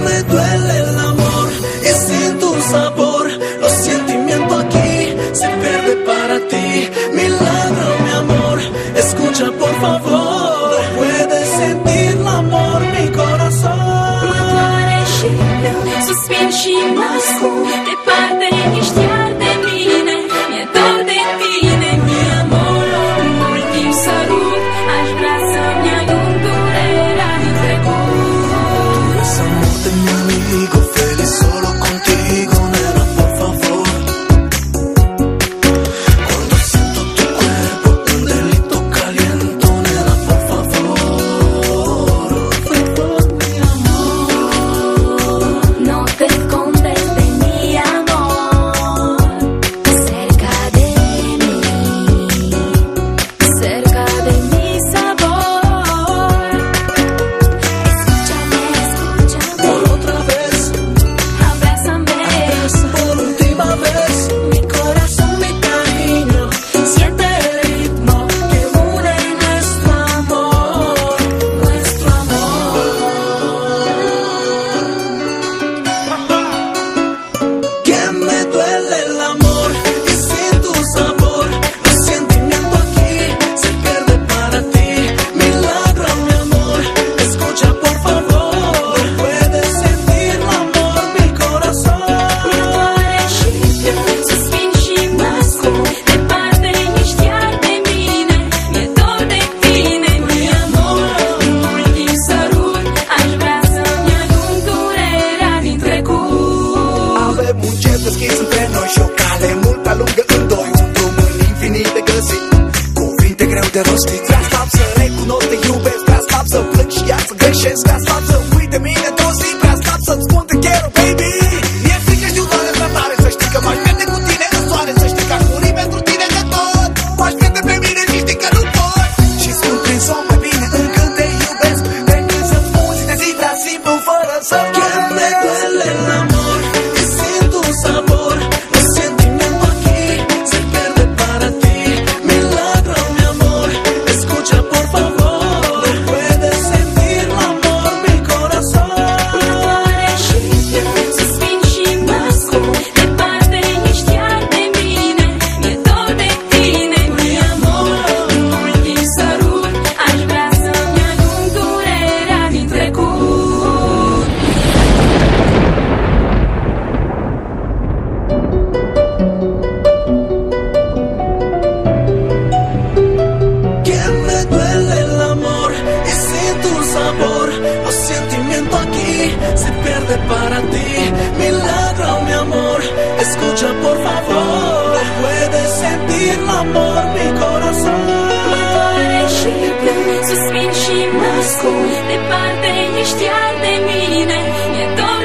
me duele el amor y sin tu sabor, los sentimientos aquí se pierde para ti. Milagro, mi amor, escucha por favor, puedes sentir el amor, mi corazón. Mătoare și plâng, suspin și mă ascund, departe ești iar de mine, mi-e dor de tine, mi amor. Un ultim sărut, aș vrea să-mi adun durerea din trecut. Esa muerte, mi amigo, feliz solo contigo, nena, por favor. Cuando siento tu cuerpo, un delito caliente, nena, por favor. Mi amor. No te escondes de mi amor, cerca de mí, cerca de mi sabor. Escúchame, escúchame, Por otra vez, abrázame, por última vez, mi corazón, mi cariño, siente el ritmo que une nuestro amor, nuestro amor. que me duele el amor y sin tu sabor, los sentimientos aquí se pierde para ti. Milagro, mi amor, escucha por favor, puedes sentir el amor, mi corazón. Mătoare și plâng, suspin și mă ascund, departe ești iar de mine, mi-e dor de tine, mi amor. Un ultim sărut, aș vrea să-mi adun durerea din trecut. Avem un cer deschis între noi și o cale mult prea lungă în doi, un drum în infinit de găsit, cuvinte greu de rostit. Vrea stop să recunosc, te iubesc, vrea stop să plâng și iar să greșesc, vrea stop să uit de mine tot zi, vrea stop să-ți spun te quiero, baby. Mi-e frică, știu doar în răbdare, să știi că m-aș pierde cu tine în soare, să știi că aș muri pentru tine de tot. M-aș pierde pe mine și știi că nu pot. Și spun prin somn mai bine încât te iubesc, decât să-mi spun zi de zi, prea simplu, fără să Que me duele el amor y sin tu sabor, los sentimientos aquí se pierde para ti. Milagro, mi amor, escucha por favor, puedes sentir el amor, mi corazón. Mătoare și plâng, suspin și mă ascund, departe ești iar de mine, mi-e dor de tine, mi amor. Un ultim sărut, aș vrea să-mi adun durerea din trecut. Que me duele el amor y sin tu sabor, los sentimientos aquí se pierde para ti. Milagro, mi amor, escucha por favor, puedes sentir el amor, mi corazón. Mătoare și plâng, suspin și mă ascund, departe ești iar de mine, mi-e dor